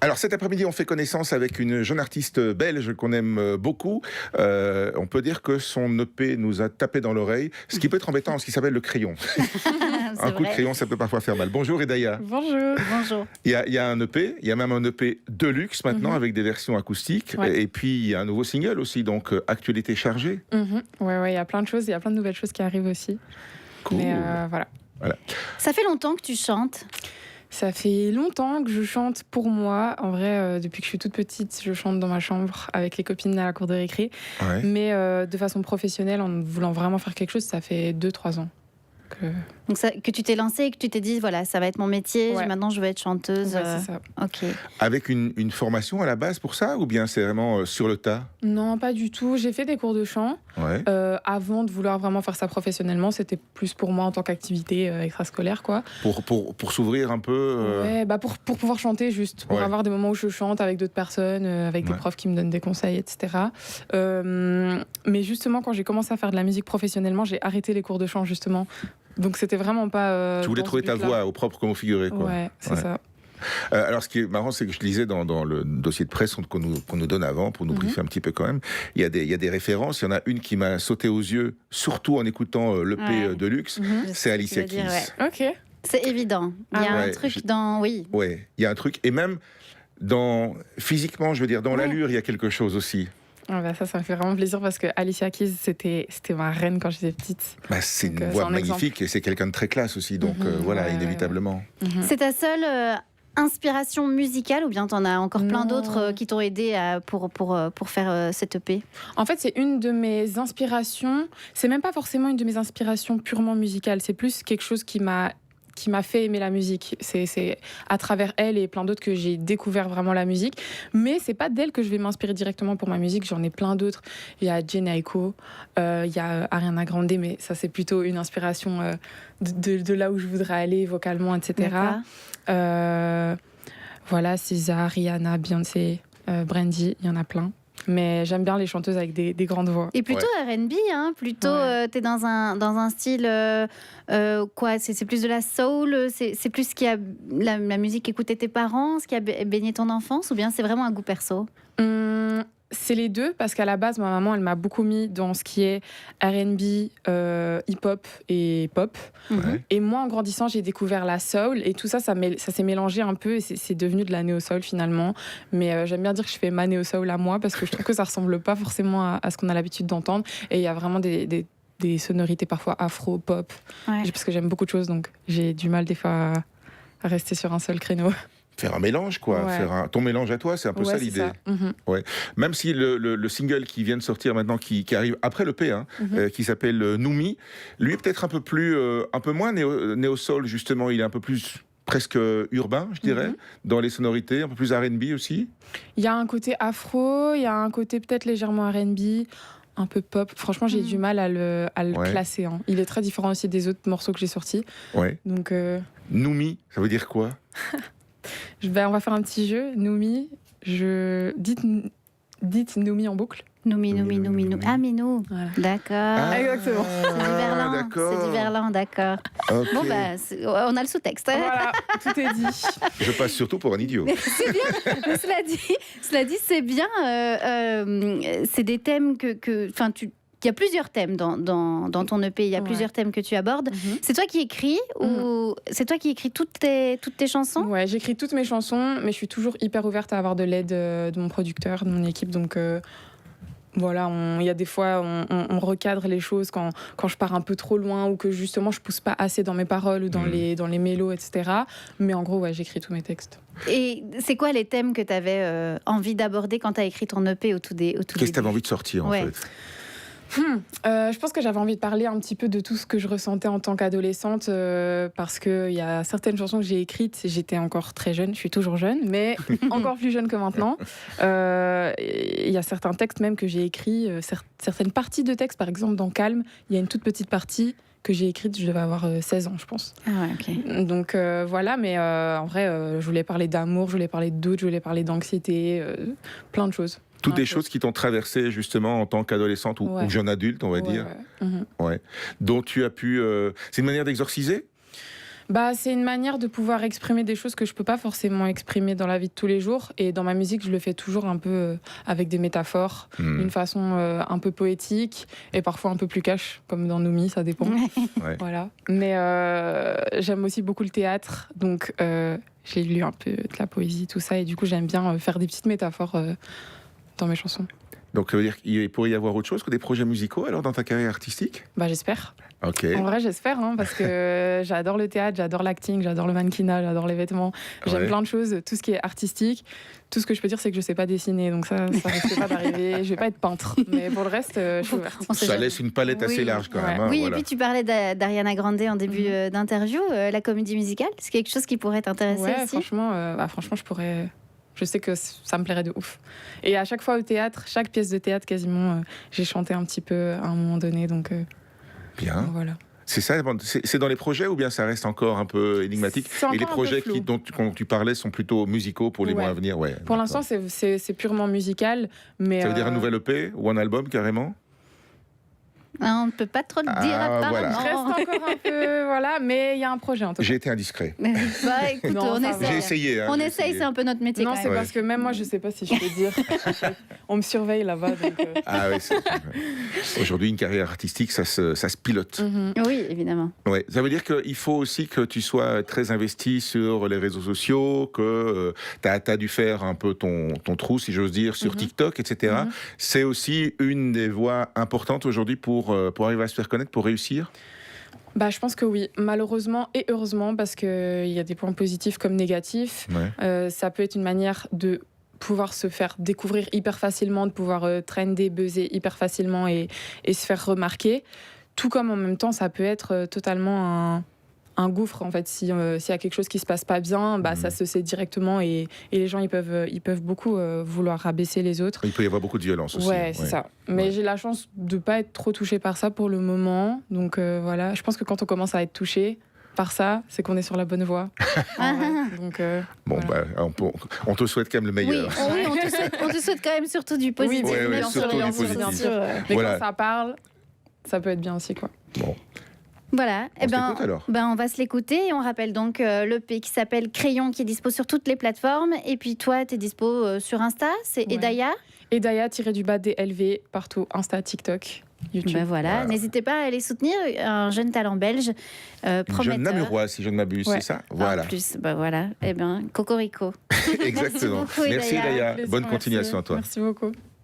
Alors cet après-midi, on fait connaissance avec une jeune artiste belge qu'on aime beaucoup. On peut dire que son EP nous a tapé dans l'oreille, ce qui peut être embêtant, ce qui s'appelle le crayon. Un coup de crayon, ça peut parfois faire mal. Bonjour Edaya. Bonjour. Bonjour. Il y a un EP, il y a même un EP de luxe maintenant avec des versions acoustiques. Ouais. Et puis il y a un nouveau single aussi, donc actualité chargée. Ouais, il y a plein de choses, il y a plein de nouvelles choses qui arrivent aussi. Cool. Mais voilà. Ça fait longtemps que tu chantes. Ça fait longtemps que je chante pour moi. En vrai, depuis que je suis toute petite, je chante dans ma chambre avec les copines à la cour de récré. Ouais. Mais de façon professionnelle, en voulant vraiment faire quelque chose, ça fait 2-3 ans. Donc que tu t'es lancée et que tu t'es dit, voilà, ça va être mon métier, Ouais. maintenant je veux être chanteuse. Ouais, c'est ça. Ok. Avec une formation à la base pour ça, ou bien c'est vraiment sur le tas? Non, pas du tout. J'ai fait des cours de chant. Ouais. Avant de vouloir vraiment faire ça professionnellement, c'était plus pour moi en tant qu'activité extrascolaire, quoi. Pour s'ouvrir un peu. Ouais, bah pour pouvoir chanter juste, pour Ouais. avoir des moments où je chante avec d'autres personnes, avec des Ouais. profs qui me donnent des conseils, etc. Mais justement, quand j'ai commencé à faire de la musique professionnellement, j'ai arrêté les cours de chant, justement. Donc c'était vraiment pas... Tu voulais dans trouver ce ta but-là. voix au propre comme au figuré, quoi. Ouais, c'est Ouais. ça. Alors, ce qui est marrant, c'est que je lisais dans le dossier de presse qu'on nous donne avant, pour nous briefer un petit peu quand même. Il y a des références. Il y en a une qui m'a sauté aux yeux, surtout en écoutant l'EP Ouais. de luxe. Je sais C'est ce Alicia que tu veux dire, Keys. ouais. Ok. C'est évident. Il y a Ah un ouais, truc dans... Oui. Ouais, il y a un truc. Et même physiquement, je veux dire, dans Ouais. l'allure, il y a quelque chose aussi. Ah bah ça me fait vraiment plaisir parce que Alicia Keys, c'était ma reine quand j'étais petite. Bah, c'est Donc, une c'est voix un magnifique et c'est quelqu'un de très classe aussi. Donc voilà, ouais, inévitablement. C'est ta seule inspiration musicale ou bien t'en as encore plein Non. d'autres qui t'ont aidé pour faire cette EP? En fait, c'est une de mes inspirations. C'est même pas forcément une de mes inspirations purement musicales. C'est plus quelque chose qui m'a fait aimer la musique. C'est à travers elle et plein d'autres que j'ai découvert vraiment la musique. Mais c'est pas d'elle que je vais m'inspirer directement pour ma musique. J'en ai plein d'autres. Il y a Jhené Aiko, il y a Ariana Grande, mais ça c'est plutôt une inspiration de là où je voudrais aller vocalement, etc. D'accord. Voilà, SZA, Rihanna, Beyoncé, Brandy, il y en a plein. Mais j'aime bien les chanteuses avec des grandes voix. Et plutôt R&B, hein, plutôt Ouais. t'es dans un style quoi, c'est plus de la soul, c'est plus ce qui a la musique qu'écoutaient tes parents, ce qui a baigné ton enfance, ou bien c'est vraiment un goût perso? C'est les deux, parce qu'à la base, ma maman, elle m'a beaucoup mis dans ce qui est R&B, hip-hop et pop. Ouais. Et moi, en grandissant, j'ai découvert la soul, et tout ça, ça s'est mélangé un peu, et c'est devenu de la néo-soul finalement. Mais j'aime bien dire que je fais ma néo-soul à moi, parce que je trouve que ça ressemble pas forcément à ce qu'on a l'habitude d'entendre. Et il y a vraiment des sonorités parfois afro, pop, Ouais. parce que j'aime beaucoup de choses, donc j'ai du mal des fois à rester sur un seul créneau. Faire un mélange, quoi. Ouais. Faire ton mélange à toi, c'est un peu ça c'est l'idée. ça. Mhm. Même si le single qui vient de sortir maintenant, qui arrive après le P, qui s'appelle Noumi, lui est peut-être un peu moins néo-soul, justement. Il est un peu plus presque urbain, je dirais, dans les sonorités, un peu plus R&B aussi. Il y a un côté afro, il y a un côté peut-être légèrement R&B, un peu pop. Franchement, j'ai du mal à le Ouais. classer. Hein. Il est très différent aussi des autres morceaux que j'ai sortis. Ouais. Donc, Noumi, ça veut dire quoi? on va faire un petit jeu. Noumi, dites Noumi en boucle. Noumi. Ah, Minou. Voilà. D'accord. Exactement. C'est du Verlan. d'accord. C'est du Verlan, d'accord. Ok. Bon, bah, on a le sous-texte. Hein. Voilà, tout est dit. Je passe surtout pour un idiot. Mais cela dit, c'est bien. C'est des thèmes il y a plusieurs thèmes dans ton EP. Il y a Ouais. plusieurs thèmes que tu abordes. Mm-hmm. C'est toi qui écris ou c'est toi qui écris toutes tes chansons? Ouais, j'écris toutes mes chansons, mais je suis toujours hyper ouverte à avoir de l'aide de mon producteur, de mon équipe. Donc voilà, il y a des fois, on recadre les choses quand je pars un peu trop loin ou que justement je pousse pas assez dans mes paroles ou dans les mélos, etc. Mais en gros, ouais, j'écris tous mes textes. Et c'est quoi les thèmes que tu avais envie d'aborder quand tu as écrit ton EP au tout début? Qu'est-ce que tu avais envie de sortir, en Ouais. fait? Je pense que j'avais envie de parler un petit peu de tout ce que je ressentais en tant qu'adolescente parce qu'il y a certaines chansons que j'ai écrites, j'étais encore très jeune, je suis toujours jeune, mais encore plus jeune que maintenant. Il y a certains textes même que j'ai écrits, certaines parties de textes, par exemple dans Calme, il y a une toute petite partie que j'ai écrite, je devais avoir 16 ans, je pense. Ah ouais, ok. Donc voilà, mais en vrai, je voulais parler d'amour, je voulais parler de doute, je voulais parler d'anxiété, plein de choses. Toutes Ouais, des choses qui t'ont traversé justement en tant qu'adolescente ou Ouais. jeune adulte, on va dire. Ouais. Mhm. Ouais. Dont tu as pu... C'est une manière d'exorciser? Bah, c'est une manière de pouvoir exprimer des choses que je peux pas forcément exprimer dans la vie de tous les jours. Et dans ma musique, je le fais toujours un peu avec des métaphores, d'une façon un peu poétique et parfois un peu plus cash, comme dans Noumi, ça dépend. Ouais. Voilà. Mais j'aime aussi beaucoup le théâtre, donc j'ai lu un peu de la poésie, tout ça, et du coup, j'aime bien faire des petites métaphores dans mes chansons. Donc, ça veut dire qu'il pourrait y avoir autre chose que des projets musicaux alors dans ta carrière artistique? Bah, j'espère. Ok. En vrai, j'espère, hein, parce que j'adore le théâtre, j'adore l'acting, j'adore le mannequinat, j'adore les vêtements. J'aime Ouais. plein de choses, tout ce qui est artistique. Tout ce que je peux dire, c'est que je sais pas dessiner, donc ça risque pas d'arriver. Je vais pas être peintre, mais pour le reste, je suis ouverte. On sait Ça jamais. laisse une palette assez Oui. large quand Ouais. même. Hein, Oui, voilà. et puis tu parlais d'Ariana Grande en début d'interview, la comédie musicale. C'est quelque chose qui pourrait t'intéresser Ouais, aussi. franchement, je pourrais. Je sais que ça me plairait de ouf. Et à chaque fois au théâtre, chaque pièce de théâtre quasiment, j'ai chanté un petit peu à un moment donné, donc Bien. voilà. C'est ça, c'est dans les projets ou bien ça reste encore un peu énigmatique? C'est encore Et les un peu projets flou. dont tu parlais sont plutôt musicaux pour les Ouais. mois à venir, ouais. Pour d'accord. l'instant, c'est purement musical, mais Ça veut dire un nouvel EP ou un album carrément? Ah, on ne peut pas trop le dire Ah, apparemment. voilà. je reste encore un peu, voilà, mais il y a un projet en tout cas. J'ai été indiscret. Bah écoute, Non, on ça va. J'ai essaye. essayé. Hein, On j'ai essaye, essayé. c'est un peu notre métier. Non, quand c'est même. parce que même moi, je sais pas si je peux dire. On me surveille là-bas. Donc, Ah oui, aujourd'hui, une carrière artistique, ça se pilote. Oui, évidemment. Ouais. Ça veut dire qu'il faut aussi que tu sois très investi sur les réseaux sociaux, que tu as dû faire un peu ton trou, si j'ose dire, sur TikTok, etc. C'est aussi une des voies importantes aujourd'hui pour arriver à se faire connaître, pour réussir. Bah, je pense que oui, malheureusement et heureusement, parce qu'il y a des points positifs comme négatifs. Ouais. Ça peut être une manière de pouvoir se faire découvrir hyper facilement, de pouvoir trender, buzzer hyper facilement et se faire remarquer. Tout comme en même temps, ça peut être totalement un gouffre, en fait. S'il y a quelque chose qui se passe pas bien, bah, ça se sait directement et les gens, ils peuvent beaucoup vouloir rabaisser les autres. Il peut y avoir beaucoup de violence aussi. Ouais, c'est ça. Mais j'ai la chance de pas être trop touchée par ça pour le moment. Donc voilà, je pense que quand on commence à être touché par ça, c'est qu'on est sur la bonne voie. En vrai. Donc, Bon, voilà. on te souhaite quand même le Oui, meilleur. on te souhaite quand même surtout du positif. Oui, ouais, bien sûr, surtout bien du sûr, positif. bien sûr. Mais Voilà. quand ça parle, ça peut être bien aussi, quoi. Bon, Voilà, on s'écoute alors. on va se l'écouter et on rappelle donc l'EP qui s'appelle Crayon qui est dispo sur toutes les plateformes et puis toi tu es dispo sur Insta, c'est Ouais. Edaya. Et Daya-du-bas DLV partout, Insta, TikTok, YouTube. Ben voilà, n'hésitez pas à aller soutenir un jeune talent belge Une jeune prometteur. Namuroise, si je ne m'abuse, Ouais. c'est ça? En Voilà, plus, ben voilà, Cocorico. exactement. Merci beaucoup, Merci Edaya. Daya, Plaisir, bonne merci. continuation à toi. Merci beaucoup.